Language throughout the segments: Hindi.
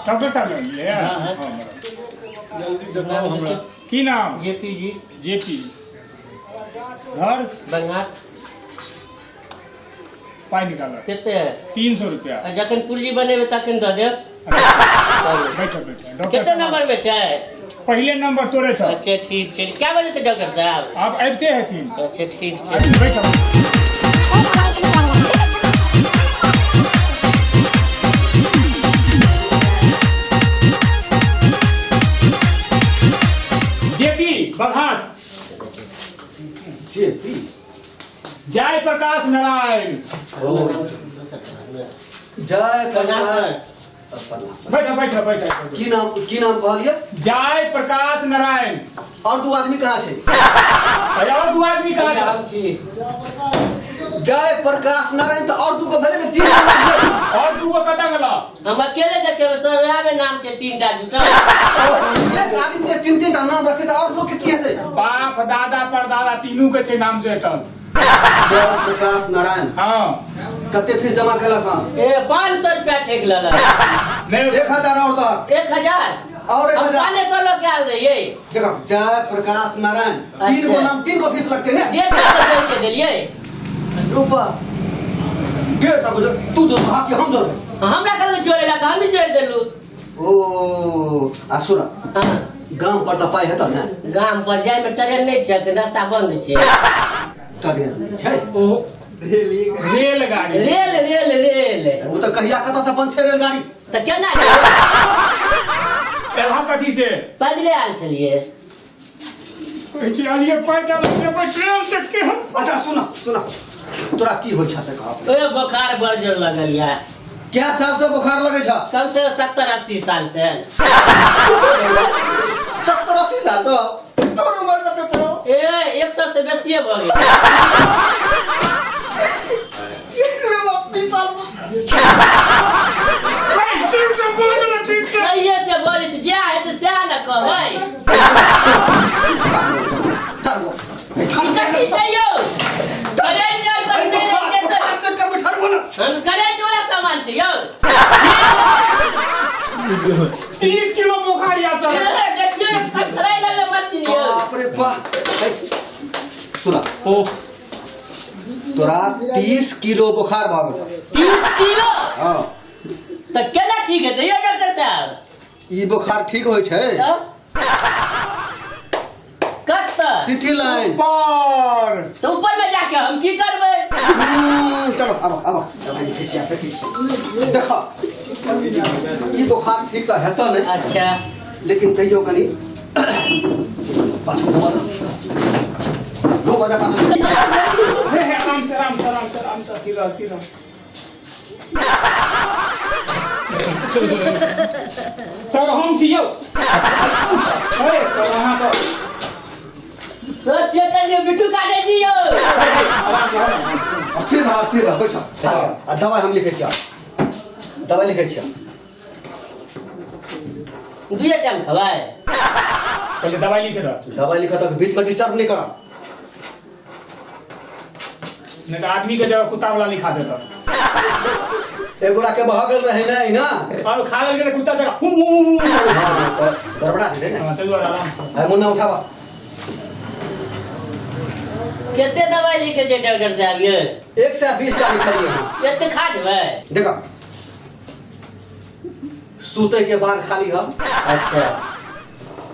डॉक्टर साहब लिए की नाम? जेपी जी। जेपी। घर? बंगाल। पाई निकाला कितने है? 300 रुपया। जखन पुर्जी बनेबे तखन दऽ देब। बैठो बैठो। कितने नंबर में छै? पहले नंबर तोरे छ। अच्छा ठीक छै। क्या बजे थे डॉक्टर साहब? आप आबते हथिन। अच्छा ठीक छै। बैठो। जेपी बघाट। जेपी जय प्रकाश नारायण। जय प्रकाश। बैठो बैठो बैठो। की नाम कहलिए? जय प्रकाश नारायण। और दू आदमी कहाँ छै? और दू आदमी कहाँ छै? जय प्रकाश नारायण तो और दू को भेले में 3 नाम छै। और दू को कटा गेला? हम अकेले देखे सर वहाँ में नाम छै 3टा जुटा। एक आदमी के 3 टा नाम रखे और लोग के की हेतै? बाप दादा परदादा तीनों के छै नाम से अटल। जय प्रकाश नारायण। हाँ। कते फीस जमा केलक हन? 500 रुपया ठेक लगा। नहीं 1000 और दो। 1000 और 1000। 500 लोग क्या रहिए? देखो जय प्रकाश नारायण 3 को नाम 3 को फीस लगते ने। 150 जोड़ के दिलिए। रुपा 150 तू जो भाग के हम जो हमरा कल जोड़े लगा हम भी जोड़ देलू। ओ आ सुन हां गांव पर त पाई हेत ने? गांव पर जाय में ट्रेन नहीं छै के रास्ता बंद छै। ट्रेन छै? रेलगाड़ी। रेल वो तो कहिया कत से बंद छै रेलगाड़ी? त केना एला कथी से? पैदले आल छलिए। कहै छी आलिए पैदल जेबै ट्रेन से के हम? अच्छा सुन तोरा की होय छ से कह। ओए बुखार बड़ जोर लगल या। क्या साल से बुखार लगे छ? कम से 70-80 साल से। 70-80 साल तो तोर उम्र कते छौ? 100 से बेसी भ गेल। 30 साल ठीक से बोल ना ठीक से। सही से बोलै छी जे है त से न कहबै। कथी छै यौ? करेंट जाय बंदे चक्कर में ठरबो ना। हम करेंट वाला सामान छै यौ। 30 किलो बुखार या सर। देखिए खतराई लगे मशीन यौ। बाप रे बाप। सुना तोरा 30 किलो बुखार भ गेल। 30 किलो? हां त केना ठीक हेतै यौ डॉक्टर साहब? ई बुखार ठीक होय छै? कत? सिटी लाइन पर। तो ऊपर में जाके हम की करबै? चलो अब देखो ई बुखार ठीक तो हेता नहीं। अच्छा लेकिन तैयो कनी पाछू दबा दो बड़ा पाछू आराम से स्थिर सर हम छी यौ। अरे सर अहाँ तो सर चेक कर बिट्टू काटे छी यौ। स्थिर रह बैठ। दवाई हम लिखे छियै। दवाई लिखे छियै। 2 टाइम खवाए। पहले दवाई लिखे दो। दवाई लिखा तो बीच में डिस्टर्ब नहीं करा। नहीं तो आदमी के जगह कुत्ता वाला लिखा देता। एगोरा के बह गेल रहे नहीं ना। और खा लेल के कुत्ता जगह गड़बड़ा दे ना। हां चलो आराम से। है मुन्ना उठावा। कितने दवाई लिखे छै डॉक्टर साहब ये? 120 का लिखलिए है। कितने खा जेबै? देखो सूते के बाद खाली हम। अच्छा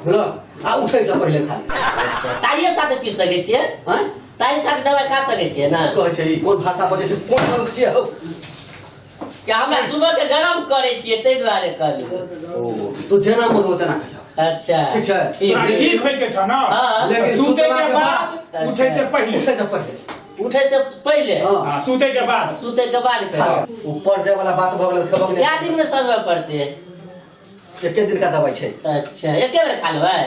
बोलो आ उठे से पहले खाली। अच्छा तारिये साथे पी सकै छियै? हैं? तारी साथे दवाई खा सकै छियै ना? कहै छै ई कोन भाषा बजै छै? कोन लोग छियै हो? क्या हमरा सुबह के गरम करे छियै तै दुआरे कहलियै। ओ तो जेना मन होते ना कहियो। अच्छा ठीक छै। ठीक होय के छ ना। हां लेकिन सूते के बाद उठे से पहले। उठे से पहले? हां सूते के बाद। सूते के बाद खाली। ऊपर जाए वाला बात भ गेल खबर क्या दिन में सजबै पड़ते? एक दिन का दवाई छै। अच्छा एके बेर खा लेबै?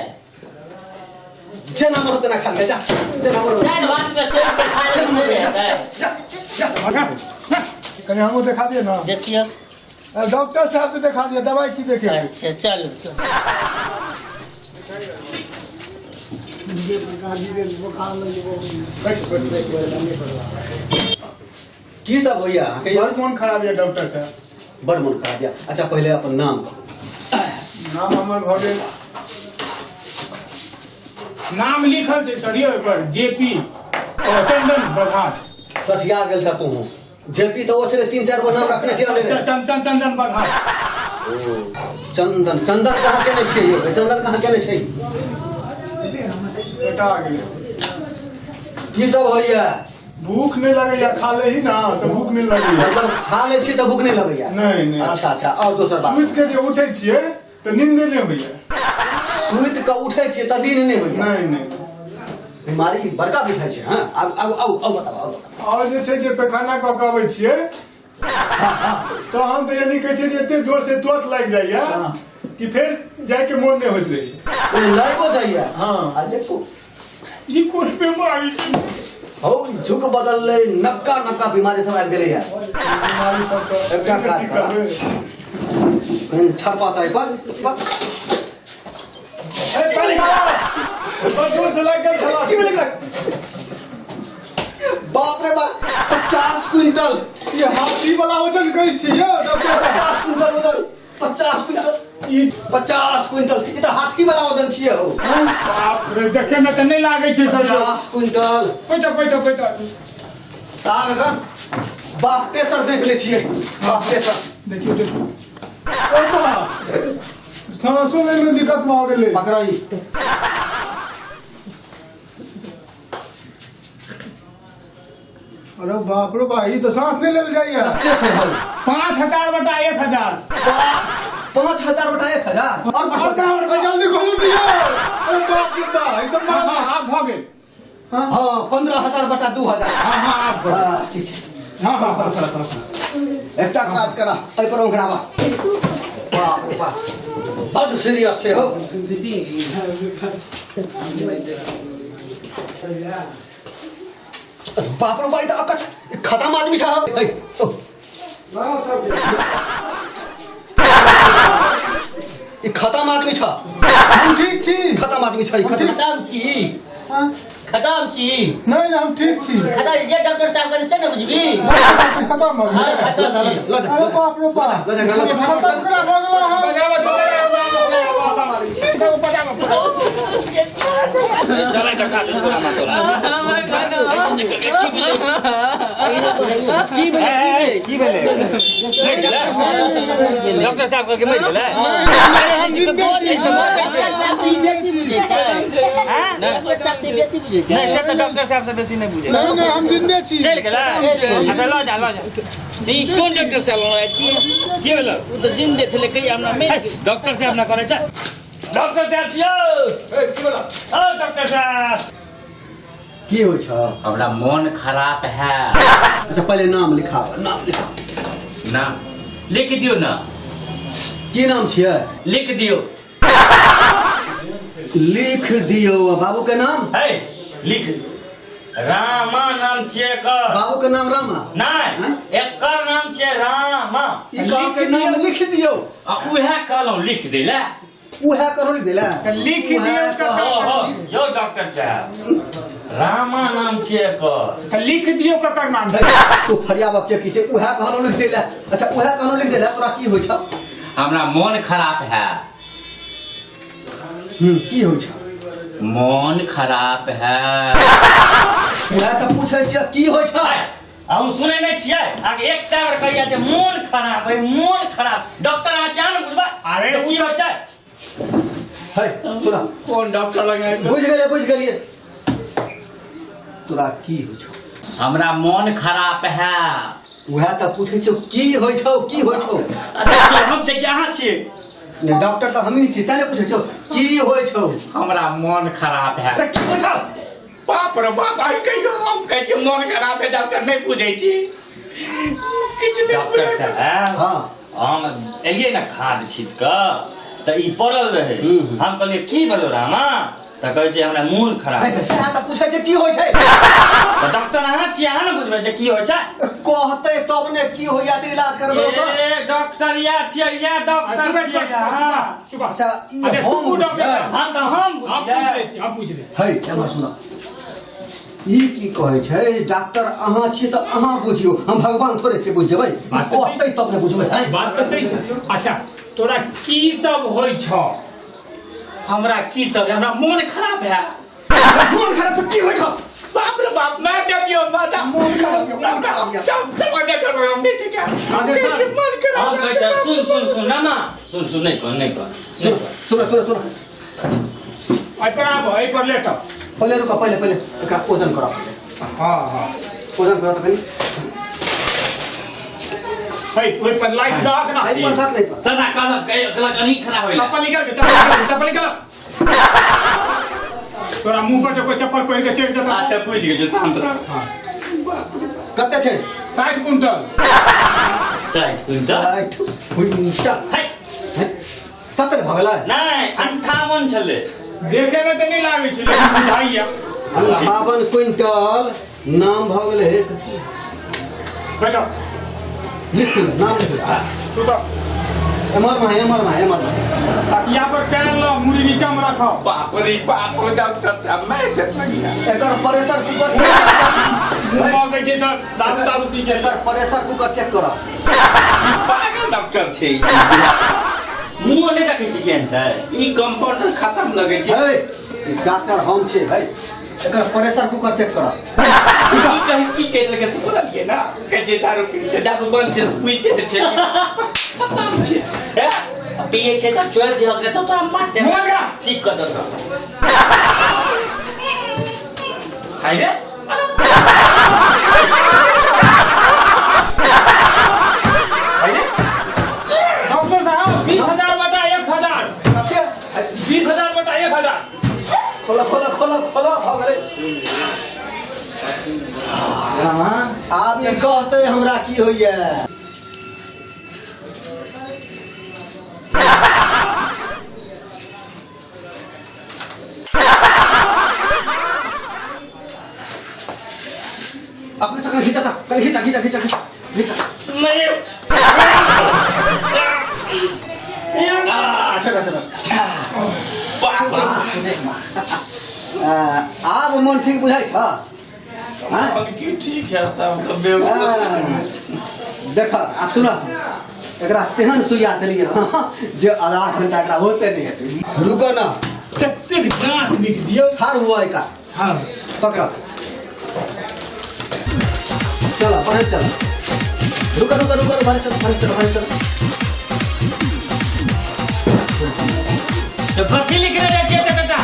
जेना मन होते ना खा ले जा। जेना मन चार बात में सोच के खा ले से मगर कने हमो दिखा दिए ना। देखियो डॉक्टर साहब से दिखा दिए दवाई की देखे। अच्छा चलो की सब होइया? बड़ मन खराब है डॉक्टर साहब। बड़ मन खराब है। अच्छा पहले अपन नाम कहो। नाम हमर भऽ गेल नाम लिखल छै सरियो पर जेपी चंदन बघाट। सठिया गेल छ तू जेपी तो वो छले 3-4 गो नाम रखने छियै चंदन बघाट। चंदन चंदन कहाँ केने छियै यो चंदन कहाँ केने छै बेटा गेलै। की सब होइया भूख नहीं लगैया खा ले ही ना तो भूख नहीं लगैया। मतलब खा ले छी त भूख नहीं लगैया नहीं अच्छा अच्छा और दोसर बात सुइत के जे उठै छियै तो नींद नहीं होइया। सुइत के उठै छियै त नींद नहीं होइया नहीं बीमारी बड़का बुझाइ छै। हां आउ बताओ और जे छै जे पैखाना कऽ के अबै छियै तो हम तो यानी कहै छै जे एते जोर से तुरंत लागि जाइया कि फिर जाय के मोन नहीं होइत रही लाइको जाइया। हां आ देखो ई कोन बीमारी छै हो जुग बदलले नक्का बीमारी सब आबि गेलै यार। बीमारी सब तो एकटा काज कर छरपा ताई पर ए बहुत जोर से लागि गेल छला। की भेलै बाप रे बाप 50 क्विंटल ये हाथी वाला वजन कहै छी यौ डॉक्टर साहब। 50 क्विंटल वजन 50 क्विंटल ई 50 क्विंटल ई त हाथी वाला वजन छियै हो। बाप रे देखे में त नहीं लागे छै सरियो। 50 क्विंटल पैठो तार अगर बाप तेसर देख ले छियै बाप तेसर देखियो सांसों में दिक्कत भऽ गेलै। पकड़ाई अरे बाप रे भाई तो सांस नहीं लेल जाइए। कते छै हो 5000 बटा 1000। 5000 बटा 1000 और बटा जल्दी खोलू दियो। अरे बाप रे बाप ई तो मारा। हां भ गेल। हां 15000 बटा 2000। हां आप हां ठीक छै। हां एकटा काज करा एहि पर ओंगरावा बाप रे बाप बड़ सीरियस छै हो। बाप रे भाई त खतम आदमी छ ई खतम आदमी छ। हम ठीक छी। खतम आदमी छ ई खतम। खतम छी हाँ? खतम छी नहीं हम ठीक छी। खतम जे डॉक्टर साहब कहै से न बुझबी। खत्म हो हां गया। खतम छी। अरे बाप रे बाप खत्म करा हो गेला हम। खतम आदमी छ। चलै त काटो छोरा मा तोरा की भेलै मरि गेलै डॉक्टर साहब कहलकै मरि गेलै। हम जिंदा छी। डॉक्टर साहब से बेसी बुझै छै। हां डॉक्टर साहब से बेसी बुझै छै। नहीं से तो डॉक्टर साहब से बेसी नहीं बुझे। नहीं हम जिंदा छी। चल गेला अच्छा ल जा ई कोन डॉक्टर साहब लगा छी की भेल उ तो जिंदे छले कहिया हमरा मरि डॉक्टर साहब ना करे छ डॉक्टर साहब छियो ए की बोला ओ डॉक्टर साहब की होय छ। हमरा मन खराब है। अच्छा पहले नाम लिखा नाम लिखा नाम लिख दियो ना। की नाम छियै लिख दियो लिख दियो बाबू के नाम है लिख रामा नाम छियै एकर बाबू के नाम रामा नहीं एकर नाम छियै रामा ई गांव के नाम लिख दियो आ उहे कहलौ लिख देला उहे करो लिख देला लिख दियो हो यो डॉक्टर साहब रामा नाम छियै एकर त लिख दियो ककर नाम। तू फरियाब के की छै उहे कहलो लिख देला। अच्छा उहे कहलो लिख देला तोरा की होय छ। हमरा मन खराब है। की होय छ मन खराब है। उहे त पूछै छै की होय छ। हम सुनै नहीं छियै आगे एक सावर कहिया जे मन खराब है मन खराब डॉक्टर आ छियै न बुझबा अरे तो की होय छै है सुना कौन डॉक्टर लगे बुझ गेलिए तोरा की होय छ। हमरा मन खराब है। उहे त पूछै छै की होय छ की होय छ। डॉक्टर हम से क्या छियै डॉक्टर त हमही छी तने पूछै छ की होय छ। हमरा मन खराब है। अरे की होय छ बाप रे बाप आई कहियो हम कहै छी मन खराब है डॉक्टर नहीं पूछै छी किछ नहीं डॉक्टर साहब हां हम एलियै ना खाद छीट क त ई पड़ल रहे हम कहलियै की भेलो रामा त कहै छै हमरा मन खराब है से त पूछै छै की होय छै। त डॉक्टर अहाँ छियै अहाँ न बुझबै जे की होय छै कहतै तब ने की होय या त इलाज करबो त। ए डॉक्टर या छियै या डॉक्टर छियै हां अच्छा ई हम हम त हम बुझियै हम पूछ ले है एमा सुन ई की कहै छै डॉक्टर अहाँ छी त अहाँ बुझियो हम भगवान थोड़े छी बुझ जेबै कहतै तब ने बुझबै है। बात तो सही छै। अच्छा तोरा की सब होइ छ? हमरा की सब हमरा मन खराब है। मोन खराब तो की होइ छ? बाप रे बाप ना देखियो माता मोन खराब या दरवाजा कर रहे हम देख क्या अच्छा सर मन खराब अब बेटा सुन ना मां सुन नहीं कर सुन आई पर आब आई पर लेट पहले रुका पहले एकरा ओजन करा। हां ओजन करा त कनी भाई कोई पर लाइट दाग ना आई पर थाक नहीं पर तना कला कनी खड़ा होइला चप्पल निकाल तोरा मुंह पर कोई चप्पल पहन के चढ़ जाता। अच्छा पूछ गेल शांत रह। हां कते छै? 60 कुंटल। 60 कुंटल 60 कुंटल है 70 भ गेलै? नहीं 58 छले। देखे में तो नहीं लागे छै लेकिन बुझाइया 58 क्विंटल नाम भ गेलै। बेटा लिख नाम लिख सुतो एमर में तकिया पर पैर लो मुड़ी नीचा में रखो। बाप रे बाप डॉक्टर साहब मैं देख लगिया एकर प्रेशर कुकर चेक मुंह कहै छै सर दारू पी के एकर प्रेशर कुकर चेक करा। पागल डॉक्टर छै। मुंह नहीं देखे छी केहन छै ई कंपाउंडर खत्म लगे छै। हे डॉक्टर हम छै भाई एकर प्रेशर कुकर चेक करा। ई कहीं की कह लगे से तोरा के ना कह छै दारू पी छै दारू बंद छै पूछते ने छै खत्म छै। है पिए छै त चोर दियो के तो मार दे मुंह लगा ठीक कर दो हाय रे डॉक्टर साहब 20,000 बटा 1,000 20,000 बटा 1,000 खोला भ गेलै। हां आब ये कहते हमरा की होइए? अपने से खींचा नहीं अच्छा बाप आब मन ठीक बुझाइ छ? हाँ? की ठीक है सब बेवकूफ देख आप सुन एकरा तेहन सुइया देलिए जे आधा घंटा एकरा होशे नहीं हेतै। रुको ना ततेक जांच लिख दियो। ठार हुआ का हां पकड़ चलो पहले चलो रुको बाहर चलो तो भर्ती लिख रहे हैं तो बेटा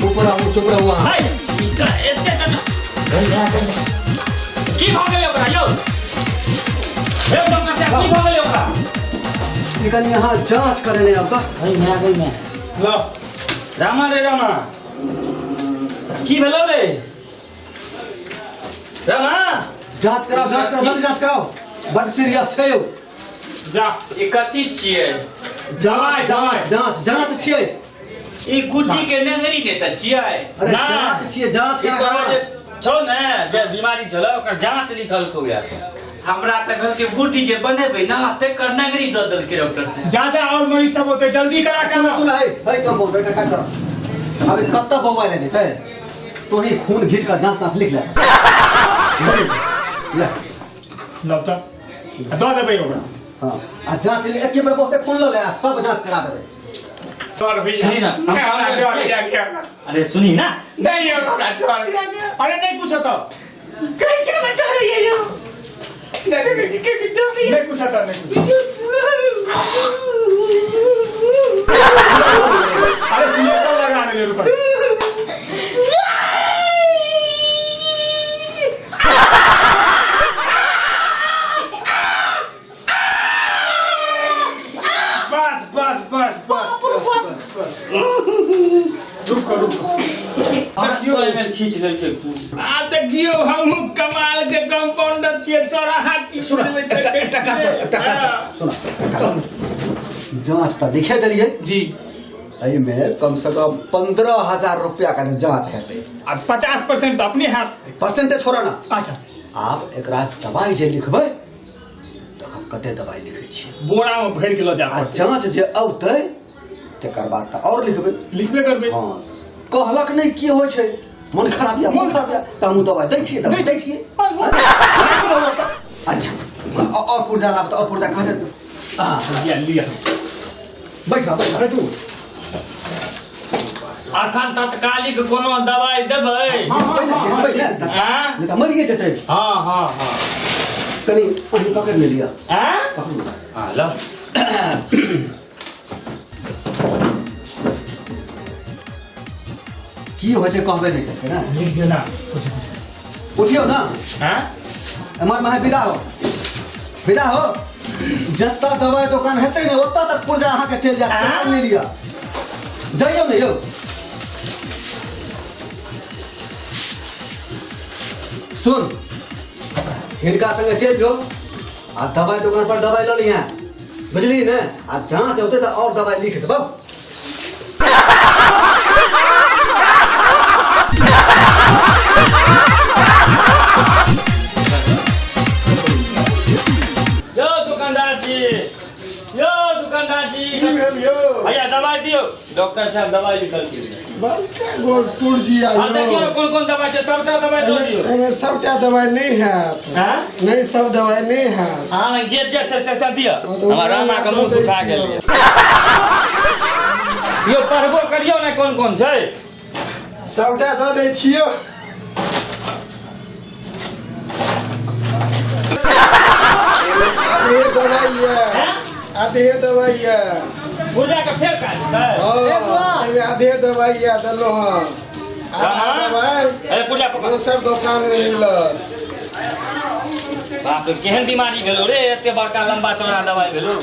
ऊपर आओ चुप रहो वहां। हाय इनका एते टका की भ गेलै ओकरा यौ हे डॉक्टर साहब की भ गेलै ओकरा लेकिन यहाँ जांच करने आपका भाई मैं आ गई मैं लो रामा रे रामा की भेलो रे रामा जांच कराओ बड़ सीरियस है। जा ई कथी छियै? जांच छियै। ई गुड्डी के नेंगरी ने त छियै। अरे ना। जांच छियै जांच ई करा तोरा जे छौ ने जे बीमारी छलो ओकर जांच लिखल को यार हमरा त घर के गुड्डी जे बनेबै ना तेकर नेंगरी द देलकै डॉक्टर से। जा और मरीज सब होते जल्दी करा के सुन है भाई कंपाउंडर का कर अभी कब तक मोबाइल ले जेते तो ही खून खींच कर जांच लिख ले लो तो दो देबै ओकरा। हां आ जांच एक के बार बहुते खून ले सब जांच करा देबै। डर भी सुनी ना, हम हमरा डर डर से- गया अरे सुनी ना नहीं हमरा डर गया अरे नहीं पूछो तो कैसे मैं डर गया यो नहीं के डर नहीं पूछा तो नहीं अरे सिलेक्शन लगा दे रुको बस रुको में खींच ले छे आ देखियो हम कमाल के कंपाउंडर छियै तोरा हाथ की सुन जांच तो लिखे दिलिए जी एहि में कम से कम 15,000 रुपया का जांच हेतै। अब 50% तो अपने हाथ परसेंटेज छोड़ा ना अच्छा आप एकरा दवाई जे लिखबै तो हम कते दवाई लिखै छी बोरा में भर के लो जा आ जांच जे औतै तकर बाद त और लिखबे करबे हां कहलक नहीं की होय छै मन खराब या त हम दवाई दै छियै अच्छा और पुर्जा लाब त और पुर्जा कहा लिया बैठा बैठा बैठू अखन तत्कालिक कोनो दवाई देबै हाँ? नहीं तो मरिए जेतै हाँ हाँ हाँ कनी अहीं पकड़ में लिया हाँ पकड़ू हाँ लो की होइ छै कहबे नहीं करते ना लिख देना उठियो ना हाँ हमार माहे विदा हो जत्ता दवाई दुकान हेतै ने ओत्ता तक पुर्जा अहाँ के चल जात टेंशन नहीं लिया जाइयो ने यौ सुन हिनका संगे चल जो आ दवाई दुकान पर दवाई ल लिया बुझली ने आ जहाँ से होते तो और दवाई लिख देबो यो दुकानदार जी भैया दवाई दियो डॉक्टर साहब दवाई लिखल के गोरपुर जी हाँ देखियो कौन कौन दवाई है सबटा दवाई दो दियो एमे सबटा दवाई नहीं है हाँ नहीं सब दवाई नहीं है हाँ जे से दियो हमारा रामा का मुंह सुखा गेल यो पढ़बो करियो ने कौन कौन छै सबटा दऽ दै छियो आधे दवाई है आधे दवाई है पुर्जा के फेर काज छै एमे आधे दवाई है देलो हां आधा दवाई ए पुर्जा पकड़ दोसर दुकान में मिलत बाप रे केहन बीमारी भेलो रे एते बड़का लंबा चौड़ा दवाई भेलो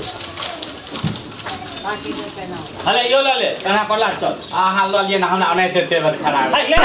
हले यो ले तना पला चल अहाँ लऽ लिअ ने हमरा ओनाहिते तेवर खराब हाय ले